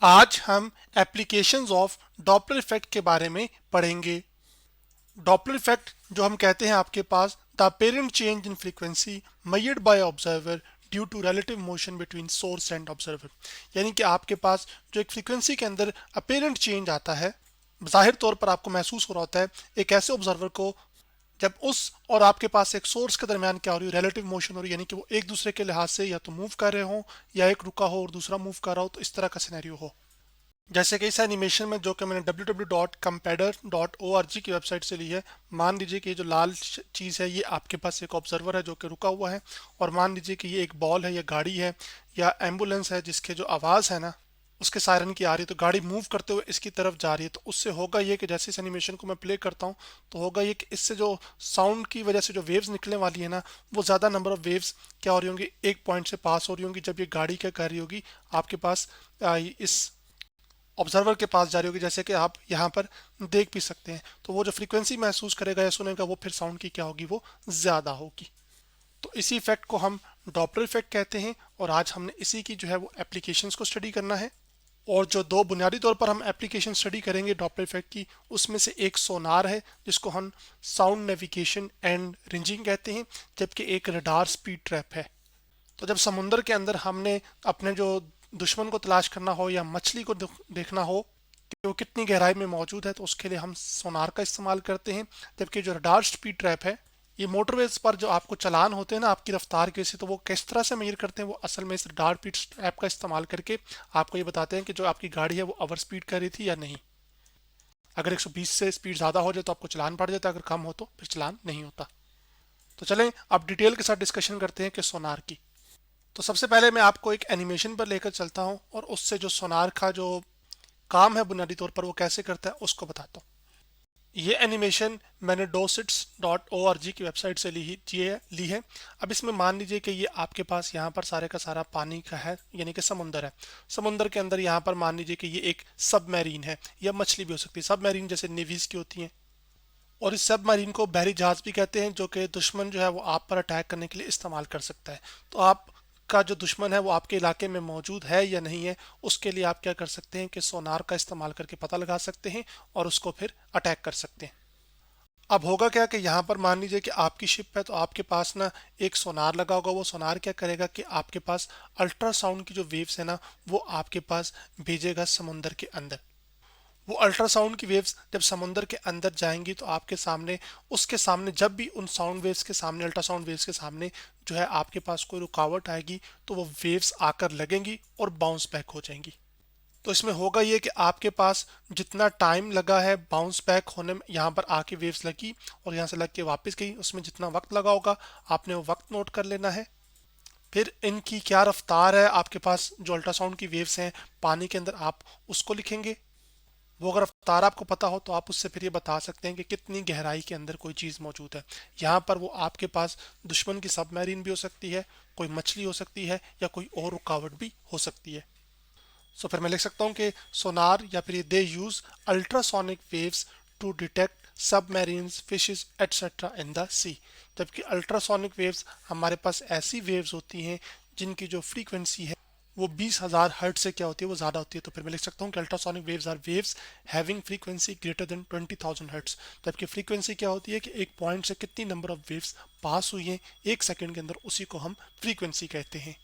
आज हम applications of Doppler effect के बारे में पढ़ेंगे। डॉपलर इफेक्ट जो हम कहते हैं आपके पास the apparent change in frequency measured by observer due to relative motion between source and observer, यानी कि आपके पास जो एक फ्रीक्वेंसी के अंदर अपेरेंट चेंज आता है, जाहिर तौर पर आपको महसूस हो रहा होता है एक ऐसे ऑब्जर्वर को जब उस और आपके पास एक सोर्स के दरमियान क्या हो रही है, रिलेटिव मोशन हो रही है, यानी कि वो एक दूसरे के लिहाज से या तो मूव कर रहे हो या एक रुका हो और दूसरा मूव कर रहा हो, तो इस तरह का सिनेरियो हो। जैसे कि इस एनिमेशन में जो कि मैंने www.compader.org की वेबसाइट से ली है, मान लीजिए कि ये जो लाल चीज़ है ये आपके पास एक ऑब्जर्वर है जो कि रुका हुआ है, और मान लीजिए कि ये एक बॉल है या गाड़ी है या एम्बुलेंस है जिसके जो आवाज़ है ना उसके सायरन की आ रही है, तो गाड़ी मूव करते हुए इसकी तरफ जा रही है। तो उससे होगा ये कि जैसे इस एनिमेशन को मैं प्ले करता हूँ तो होगा ये कि इससे जो साउंड की वजह से जो वेव्स निकलने वाली है ना, वो ज़्यादा नंबर ऑफ वेव्स क्या हो रही होंगी, एक पॉइंट से पास हो रही होंगी जब ये गाड़ी क्या कर रही होगी आपके पास इस ऑब्जर्वर के पास जा रही होगी, जैसे कि आप यहाँ पर देख भी सकते हैं। तो वो जो फ्रीक्वेंसी महसूस करेगा या सुनेगा वो फिर साउंड की क्या होगी, वो ज़्यादा होगी। तो इसी इफेक्ट को हम डॉपलर इफेक्ट कहते हैं, और आज हमने इसी की जो है वो एप्लीकेशंस को स्टडी करना है। और जो दो बुनियादी तौर पर हम एप्लीकेशन स्टडी करेंगे डॉपलर इफेक्ट की, उसमें से एक सोनार है जिसको हम साउंड नेविगेशन एंड रेंजिंग कहते हैं, जबकि एक रडार स्पीड ट्रैप है। तो जब समुंदर के अंदर हमने अपने जो दुश्मन को तलाश करना हो या मछली को देखना हो कि वो कितनी गहराई में मौजूद है, तो उसके लिए हम सोनार का इस्तेमाल करते हैं। जबकि जो रडार स्पीड ट्रैप है, ये मोटरवेज पर जो आपको चालान होते हैं ना आपकी रफ्तार के से, तो वो किस तरह से मेजर करते हैं, वो असल में इस रडार स्पीड ट्रैप का इस्तेमाल करके आपको ये बताते हैं कि जो आपकी गाड़ी है वो ओवर स्पीड कर रही थी या नहीं। अगर 120 से स्पीड ज़्यादा हो जाए तो आपको चलान पड़ जाता है, अगर कम हो तो फिर चलान नहीं होता। तो चलें अब डिटेल के साथ डिस्कशन करते हैं कि सोनार की। तो सबसे पहले मैं आपको एक एनिमेशन पर लेकर चलता हूं और उससे जो सोनार का जो काम है बुनियादी तौर पर वो कैसे करता है उसको बताता हूँ। ये एनिमेशन मैंने docits.org की वेबसाइट से ली है। अब इसमें मान लीजिए कि ये आपके पास यहाँ पर सारे का सारा पानी का है, यानी कि समुंदर है। समुंदर के अंदर यहाँ पर मान लीजिए कि ये एक सबमरीन है, या मछली भी हो सकती है। सबमरीन जैसे नेवीज की होती हैं, और इस सबमरीन को बहरी जहाज भी कहते हैं, जो कि दुश्मन जो है वो आप पर अटैक करने के लिए इस्तेमाल कर सकता है। तो आप का जो दुश्मन है वो आपके इलाके में मौजूद है या नहीं है, उसके लिए आप क्या कर सकते हैं कि सोनार का इस्तेमाल करके पता लगा सकते हैं और उसको फिर अटैक कर सकते हैं। अब होगा क्या कि यहाँ पर मान लीजिए कि आपकी शिप है, तो आपके पास ना एक सोनार लगा होगा। वो सोनार क्या करेगा कि आपके पास अल्ट्रासाउंड की जो वेव्स है ना वो आपके पास भेजेगा समुंदर के अंदर। वो अल्ट्रासाउंड की वेव्स जब समुंदर के अंदर जाएंगी तो आपके सामने, उसके सामने जब भी उन साउंड वेव्स के सामने, अल्ट्रासाउंड वेव्स के सामने जो है आपके पास कोई रुकावट आएगी, तो वो वेव्स आकर लगेंगी और बाउंस बैक हो जाएंगी। तो इसमें होगा ये कि आपके पास जितना टाइम लगा है बाउंस बैक होने में, यहाँ पर आके वेव्स लगी और यहाँ से लग के वापस गई, उसमें जितना वक्त लगा होगा आपने वो वक्त नोट कर लेना है। फिर इनकी क्या रफ्तार है, आपके पास जो अल्ट्रासाउंड की वेव्स हैं पानी के अंदर, आप उसको लिखेंगे। वो अगर रफ्तार आपको पता हो तो आप उससे फिर ये बता सकते हैं कि कितनी गहराई के अंदर कोई चीज़ मौजूद है। यहाँ पर वो आपके पास दुश्मन की सबमरीन भी हो सकती है, कोई मछली हो सकती है, या कोई और रुकावट भी हो सकती है। सो फिर मैं लिख सकता हूँ कि सोनार या फिर they use ultrasonic waves to detect submarines, fishes etcetera in the sea. जबकि अल्ट्रासोनिक वेव्स हमारे पास ऐसी वेव्स होती हैं जिनकी जो फ्रीक्वेंसी है वो 20,000 हर्ट से क्या होती है, वो ज़्यादा होती है। तो फिर मैं लिख सकता हूँ कि ultrasonic waves are waves having frequency greater than 20,000 hertz. जबकि फ्रीक्वेंसी क्या होती है कि एक पॉइंट से कितनी नंबर ऑफ वेव्स पास हुई हैं एक सेकेंड के अंदर, उसी को हम फ्रीक्वेंसी कहते हैं।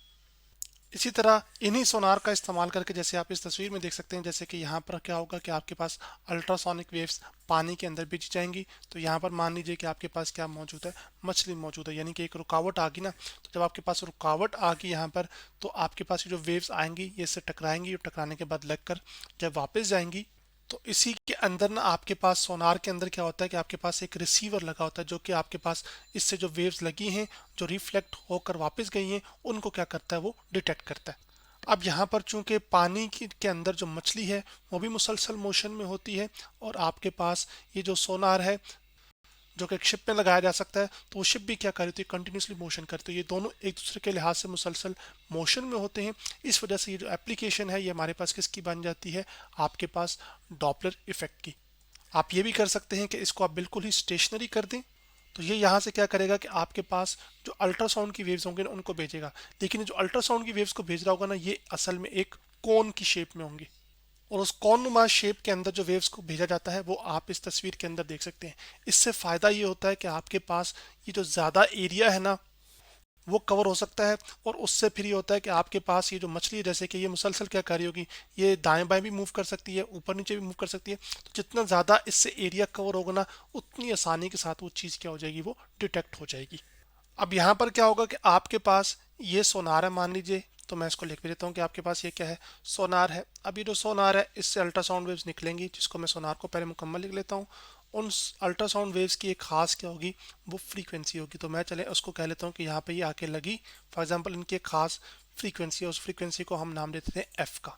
इसी तरह इन्हीं सोनार का इस्तेमाल करके, जैसे आप इस तस्वीर में देख सकते हैं, जैसे कि यहाँ पर क्या होगा कि आपके पास अल्ट्रासोनिक वेव्स पानी के अंदर भेजी जाएंगी। तो यहाँ पर मान लीजिए कि आपके पास क्या मौजूद है, मछली मौजूद है, यानी कि एक रुकावट आ गई ना। तो जब आपके पास रुकावट आ गई यहाँ पर, तो आपके पास ये जो वेव्स आएंगी ये इससे टकराएंगी, और टकराने के बाद लगकर जब वापस जाएंगी, तो इसी के अंदर ना आपके पास सोनार के अंदर क्या होता है कि आपके पास एक रिसीवर लगा होता है, जो कि आपके पास इससे जो वेव्स लगी हैं जो रिफ्लेक्ट होकर वापस गई हैं उनको क्या करता है, वो डिटेक्ट करता है। अब यहाँ पर चूंकि पानी की के अंदर जो मछली है वो भी मुसलसल मोशन में होती है, और आपके पास ये जो सोनार है जो कि एक शिप में लगाया जा सकता है, तो वो शिप भी क्या कर रही होती है, कंटिन्यूसली मोशन करती है। ये दोनों एक दूसरे के लिहाज से मुसलसल मोशन में होते हैं। इस वजह से ये जो एप्लीकेशन है ये हमारे पास किसकी बन जाती है, आपके पास डॉपलर इफेक्ट की। आप ये भी कर सकते हैं कि इसको आप बिल्कुल ही स्टेशनरी कर दें, तो ये यहाँ से क्या करेगा कि आपके पास जो अल्ट्रासाउंड की वेव्स होंगे ना उनको भेजेगा। लेकिन जो अल्ट्रासाउंड की वेव्स को भेज रहा होगा ना, ये असल में एक कोन की शेप में होंगे। और उस कौन-नुमा शेप के अंदर जो वेव्स को भेजा जाता है वो आप इस तस्वीर के अंदर देख सकते हैं। इससे फ़ायदा ये होता है कि आपके पास ये जो ज़्यादा एरिया है ना वो कवर हो सकता है, और उससे फिर ये होता है कि आपके पास ये जो मछली है, जैसे कि ये मुसलसल क्या कर रही होगी, ये दाएं बाएं भी मूव कर सकती है, ऊपर नीचे भी मूव कर सकती है। तो जितना ज़्यादा इससे एरिया कवर होगा ना, उतनी आसानी के साथ वो चीज़ क्या हो जाएगी, वो डिटेक्ट हो जाएगी। अब यहाँ पर क्या होगा कि आपके पास ये सोनार है मान लीजिए, तो मैं इसको लिख भी देता हूँ कि आपके पास ये क्या है, सोनार है। अब ये जो सोनार है इससे अल्ट्रासाउंड वेव्स निकलेंगी, जिसको मैं सोनार को पहले मुकम्मल लिख लेता हूँ। उन अल्ट्रासाउंड वेव्स की एक खास क्या होगी, वो फ्रीक्वेंसी होगी। तो मैं चले उसको कह लेता हूँ कि यहाँ पे ये आके लगी, फॉर एग्जांपल इनकी एक खास फ्रीक्वेंसी है, उस फ्रीक्वेंसी को हम नाम देते थे एफ का।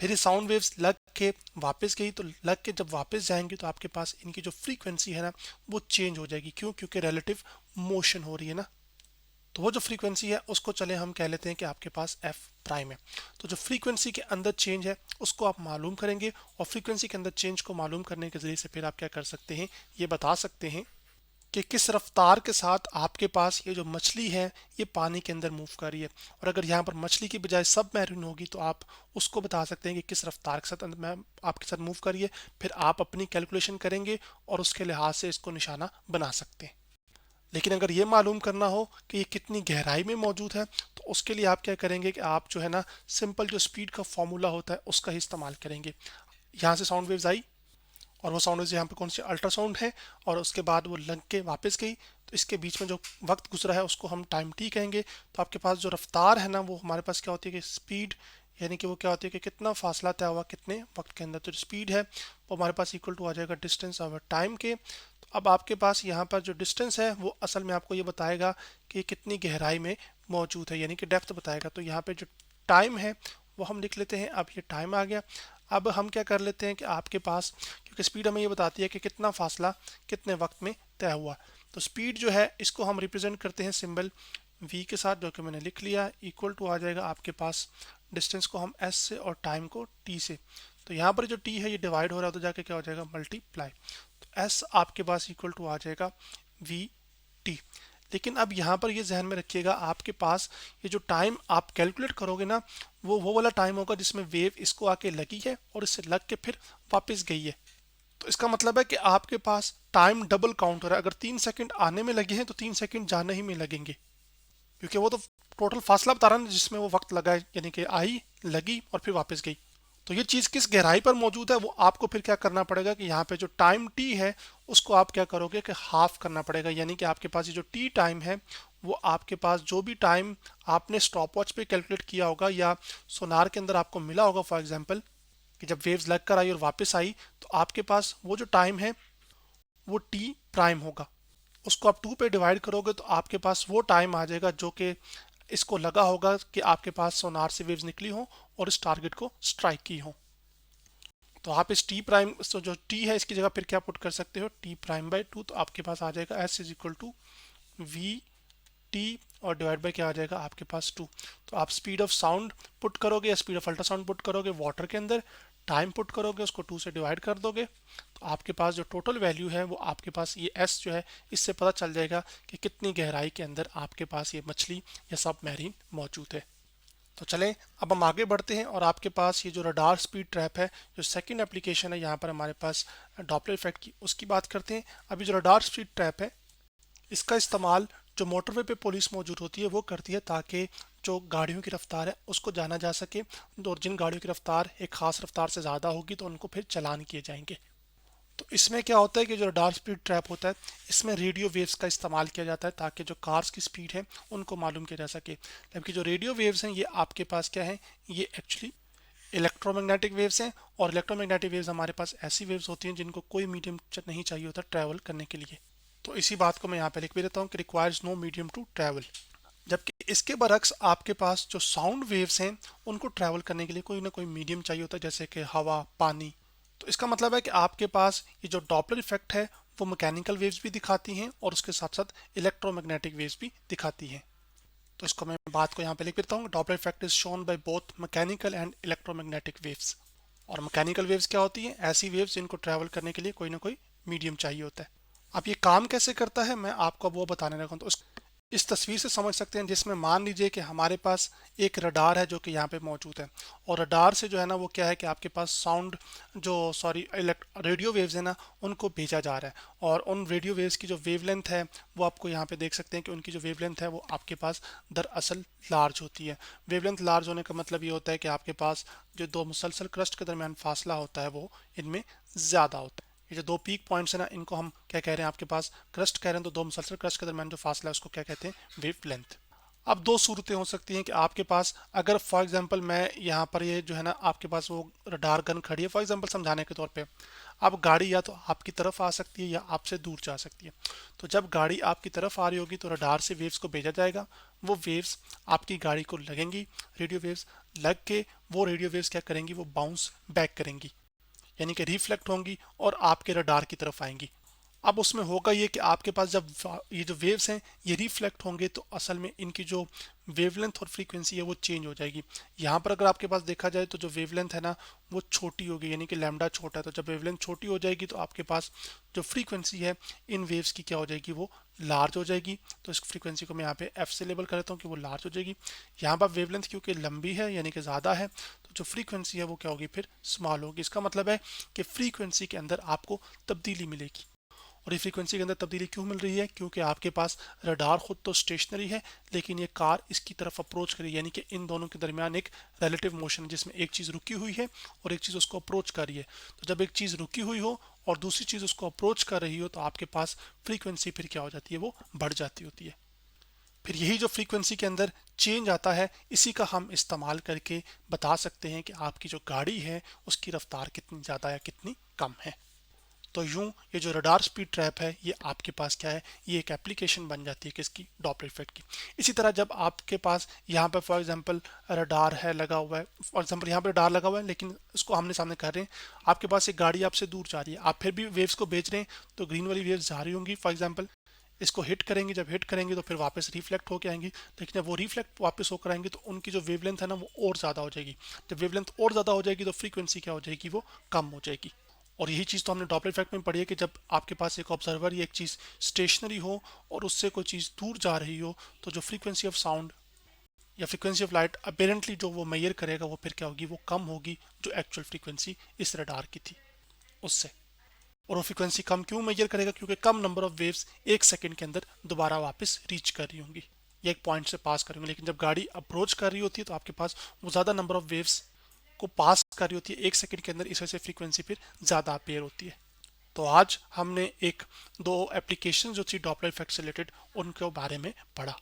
फिर ये साउंड वेव्स लग के वापस गई, तो लग के जब वापस जाएंगी तो आपके पास इनकी जो फ्रीक्वेंसी है ना वो चेंज हो जाएगी। क्यों? क्योंकि रिलेटिव मोशन हो रही है ना। तो वो जो फ्रीक्वेंसी है उसको चले हम कह लेते हैं कि आपके पास एफ प्राइम है। तो जो फ्रीक्वेंसी के अंदर चेंज है उसको आप मालूम करेंगे, और फ्रीक्वेंसी के अंदर चेंज को मालूम करने के जरिए से फिर आप क्या कर सकते हैं, ये बता सकते हैं कि किस रफ्तार के साथ आपके पास ये जो मछली है ये पानी के अंदर मूव कर रही है। और अगर यहाँ पर मछली की बजाय सब मैरीन होगी तो आप उसको बता सकते हैं कि किस रफ्तार के साथ मैं आपके साथ मूव कर रही है। फिर आप अपनी कैलकुलेशन करेंगे और उसके लिहाज से इसको निशाना बना सकते हैं। लेकिन अगर ये मालूम करना हो कि ये कितनी गहराई में मौजूद है, तो उसके लिए आप क्या करेंगे कि आप जो है ना सिंपल जो स्पीड का फॉर्मूला होता है उसका ही इस्तेमाल करेंगे। यहाँ से साउंड वेव्स आई, और वो साउंड वेव्स यहाँ पे कौन सी अल्ट्रासाउंड है, और उसके बाद वो लग के वापस गई। तो इसके बीच में जो वक्त गुजरा है उसको हम टाइम टी कहेंगे। तो आपके पास जो रफ्तार है ना वो हमारे पास क्या होती है कि स्पीड, यानी कि वो क्या होती है कि कितना फासला तय हुआ कितने वक्त के अंदर। तो जो स्पीड है वो हमारे पास इक्वल टू आ जाएगा डिस्टेंस ओवर टाइम के। तो अब आपके पास यहाँ पर जो डिस्टेंस है वो असल में आपको ये बताएगा कि कितनी गहराई में मौजूद है, यानी कि डेप्थ बताएगा। तो यहाँ पे जो टाइम है वो हम लिख लेते हैं। अब ये टाइम आ गया। अब हम क्या कर लेते हैं कि आपके पास, क्योंकि स्पीड हमें ये बताती है कि कितना फासला कितने वक्त में तय हुआ, तो स्पीड जो है इसको हम रिप्रेजेंट करते हैं सिंबल v के साथ, जो कि मैंने लिख लिया। इक्वल टू आ जाएगा आपके पास डिस्टेंस को हम s से और टाइम को t से। तो यहाँ पर जो t है ये डिवाइड हो रहा है, तो जाके क्या हो जाएगा, मल्टीप्लाई। तो s आपके पास इक्वल टू आ जाएगा v t। लेकिन अब यहाँ पर ये जहन में रखिएगा, आपके पास ये जो टाइम आप कैलकुलेट करोगे ना वो वाला टाइम होगा जिसमें वेव इसको आके लगी है और इससे लग के फिर वापस गई है। तो इसका मतलब है कि आपके पास टाइम डबल काउंट हो रहा है। अगर 3 सेकंड आने में लगे हैं तो 3 सेकंड जाने ही में लगेंगे, क्योंकि वो तो टोटल फासला बता रहा है जिसमें वो वक्त लगा है, यानी कि आई, लगी और फिर वापस गई। तो ये चीज़ किस गहराई पर मौजूद है वो आपको फिर क्या करना पड़ेगा कि यहाँ पे जो टाइम टी है उसको आप क्या करोगे कि हाफ करना पड़ेगा। यानी कि आपके पास ये जो टी टाइम है वो आपके पास जो भी टाइम आपने स्टॉप वॉच पे कैलकुलेट किया होगा या सोनार के अंदर आपको मिला होगा, फॉर एग्जांपल कि जब वेव्स लग कर आई और वापस आई, तो आपके पास वो जो टाइम है वो टी प्राइम होगा। उसको आप 2 पे डिवाइड करोगे तो आपके पास वो टाइम आ जाएगा जो कि इसको लगा होगा कि आपके पास सोनार से वेव्स निकली हो और इस टारगेट को स्ट्राइक की हो। तो आप इस टी प्राइम, तो जो टी है इसकी जगह फिर क्या पुट कर सकते हो, टी प्राइम बाई 2। तो आपके पास आ जाएगा S is equal to V T, और डिवाइड बाई क्या आ जाएगा आपके पास 2। तो आप स्पीड ऑफ साउंड पुट करोगे या स्पीड ऑफ अल्ट्रासाउंड पुट करोगे वाटर के अंदर, टाइम पुट करोगे, उसको 2 से डिवाइड कर दोगे, तो आपके पास जो टोटल वैल्यू है वो आपके पास ये एस जो है इससे पता चल जाएगा कि कितनी गहराई के अंदर आपके पास ये मछली या सब मैरीन मौजूद है। तो चलें अब हम आगे बढ़ते हैं, और आपके पास ये जो रडार स्पीड ट्रैप है, जो सेकंड एप्लीकेशन है यहाँ पर हमारे पास डॉपलर इफेक्ट की, उसकी बात करते हैं। अभी जो रडार स्पीड ट्रैप है इसका इस्तेमाल जो मोटरवे पे पुलिस मौजूद होती है वो करती है, ताकि जो गाड़ियों की रफ्तार है उसको जाना जा सके, और जिन गाड़ियों की रफ्तार एक खास रफ्तार से ज़्यादा होगी तो उनको फिर चालान किए जाएंगे। तो इसमें क्या होता है कि जो रडार स्पीड ट्रैप होता है इसमें रेडियो वेव्स का इस्तेमाल किया जाता है, ताकि जो कार्स की स्पीड है उनको मालूम किया जा सके। जबकि जो रेडियो वेव्स हैं ये आपके पास क्या है, ये एक्चुअली इलेक्ट्रोमैग्नेटिक वेव्स हैं। और इलेक्ट्रोमैग्नेटिक वेव्स हमारे पास ऐसी वेव्स होती हैं जिनको कोई मीडियम नहीं चाहिए होता ट्रैवल करने के लिए। तो इसी बात को मैं यहाँ पे लिख भी देता हूँ कि requires no medium to travel. जबकि इसके बरक्स आपके पास जो साउंड वेव्स हैं उनको ट्रैवल करने के लिए कोई ना कोई मीडियम चाहिए होता है, जैसे कि हवा, पानी। तो इसका मतलब है कि आपके पास ये जो डॉपलर इफेक्ट है वो मैकेनिकल वेव्स भी दिखाती हैं और उसके साथ साथ इलेक्ट्रोमैग्नेटिक वेव्स भी दिखाती हैं। तो इसको मैं बात को यहाँ पे लिख देता हूँ, Doppler effect is shown by both mechanical and electromagnetic waves. और मैकेनिकल वेव्स क्या होती हैं, ऐसी वेव्स जिनको ट्रैवल करने के लिए कोई ना कोई मीडियम चाहिए होता है। अब ये काम कैसे करता है मैं आपको अब वो बताने लगा हूँ। तो इस तस्वीर से समझ सकते हैं, जिसमें मान लीजिए कि हमारे पास एक रडार है जो कि यहाँ पे मौजूद है, और रडार से जो है ना वो क्या है कि आपके पास साउंड जो सॉरी रेडियो वेव्स है ना उनको भेजा जा रहा है, और उन रेडियो वेव्स की जो वेवलेंथ है वो आपको यहाँ पे देख सकते हैं कि उनकी जो वेवलेंथ है वो आपके पास दरअसल लार्ज होती है। वेवलेंथ लार्ज होने का मतलब ये होता है कि आपके पास जो दो मुसलसल क्रस्ट के दरमियान फासला होता है वो इनमें ज़्यादा होता है। ये जो दो पीक पॉइंट्स है ना इनको हम क्या कह रहे हैं, आपके पास क्रस्ट कह रहे हैं, तो दो मुसलसल क्रस्ट के दरमियान जो फासला है उसको क्या कहते हैं, वेव लेंथ। अब दो सूरतें हो सकती हैं कि आपके पास अगर फॉर एग्जांपल मैं यहाँ पर ये जो है ना आपके पास वो रडार गन खड़ी है फॉर एग्जांपल समझाने के तौर पे, अब गाड़ी या तो आपकी तरफ आ सकती है या आपसे दूर जा सकती है। तो जब गाड़ी आपकी तरफ आ रही होगी तो रडार से वेव्स को भेजा जाएगा, वो वेव्स आपकी गाड़ी को लगेंगी, रेडियो वेव्स लग के वो रेडियो वेव्स क्या करेंगी, वो बाउंस बैक करेंगी, यानी कि रिफ्लेक्ट होंगी और आपके रडार की तरफ आएंगी। अब उसमें होगा ये कि आपके पास जब ये जो वेव्स हैं ये रिफ्लेक्ट होंगे तो असल में इनकी जो वेवलेंथ और फ्रीक्वेंसी है वो चेंज हो जाएगी। यहाँ पर अगर आपके पास देखा जाए तो जो वेवलेंथ है ना वो छोटी होगी, यानी कि लैम्डा छोटा है, तो जब वेवलेंथ छोटी हो जाएगी तो आपके पास जो फ्रीक्वेंसी है इन वेव्स की क्या हो जाएगी, वो लार्ज हो जाएगी। तो इस फ्रीक्वेंसी को मैं यहाँ पे एफ से लेबल कर देता हूँ कि वो लार्ज हो जाएगी। यहाँ पर वेवलेंथ क्योंकि लंबी है यानी कि ज़्यादा है तो जो फ्रीक्वेंसी है वो क्या होगी, फिर स्मॉल होगी। इसका मतलब है कि फ्रीक्वेंसी के अंदर आपको तब्दीली मिलेगी। और ये फ्रीक्वेंसी के अंदर तब्दीली क्यों मिल रही है, क्योंकि आपके पास रडार खुद तो स्टेशनरी है लेकिन ये कार इसकी तरफ अप्रोच कर रही है, यानी कि इन दोनों के दरमियान एक रिलेटिव मोशन है जिसमें एक चीज़ रुकी हुई है और एक चीज़ उसको अप्रोच कर रही है। तो जब एक चीज़ रुकी हुई हो और दूसरी चीज़ उसको अप्रोच कर रही हो तो आपके पास फ्रीक्वेंसी फिर क्या हो जाती है, वो बढ़ जाती होती है। फिर यही जो फ्रीक्वेंसी के अंदर चेंज आता है इसी का हम इस्तेमाल करके बता सकते हैं कि आपकी जो गाड़ी है उसकी रफ्तार कितनी ज़्यादा या कितनी कम है। तो यूं ये जो रडार स्पीड ट्रैप है ये आपके पास क्या है, ये एक एप्लीकेशन बन जाती है किसकी, डॉपलर इफेक्ट की। इसी तरह जब आपके पास यहाँ पर फॉर एग्जांपल रडार है लगा हुआ है, फॉर एग्जांपल यहाँ पर रडार लगा हुआ है लेकिन इसको आमने सामने कर रहे हैं, आपके पास एक गाड़ी आपसे दूर जा रही है, आप फिर भी वेव्स को भेज रहे हैं, तो ग्रीन वाली वेव्स जा रही होंगी फॉर एग्जाम्पल, इसको हिट करेंगे, जब हिट करेंगे तो फिर वापस रिफ्लेक्ट होकर आएंगी, लेकिन जब वो रिफ्लेक्ट वापस होकर आएंगी तो उनकी जो वेवलेंथ है ना वो और ज़्यादा हो जाएगी। जब वेवलेंथ और ज़्यादा हो जाएगी तो फ्रीक्वेंसी क्या हो जाएगी, वो कम हो जाएगी। और यही चीज़ तो हमने डॉपलर इफेक्ट में पढ़ी है कि जब आपके पास एक ऑब्जर्वर या एक चीज़ स्टेशनरी हो और उससे कोई चीज़ दूर जा रही हो तो जो फ्रीक्वेंसी ऑफ साउंड या फ्रीक्वेंसी ऑफ लाइट अपेरेंटली जो वो मेजर करेगा वो फिर क्या होगी, वो कम होगी जो एक्चुअल फ्रीक्वेंसी इस रडार की थी उससे। और वो फ्रीक्वेंसी कम क्यों मेजर करेगा, क्योंकि कम नंबर ऑफ वेव्स एक सेकंड के अंदर दोबारा वापस रीच कर रही होंगी या एक पॉइंट से पास करेंगे। लेकिन जब गाड़ी अप्रोच कर रही होती है तो आपके पास वो ज़्यादा नंबर ऑफ वेव्स को पास कर रही होती है एक सेकंड के अंदर, इस वजह से फ्रीक्वेंसी फिर ज़्यादा अपेयर होती है। तो आज हमने एक दो एप्लीकेशन जो थी डॉपलर इफेक्ट से रिलेटेड उनके बारे में पढ़ा।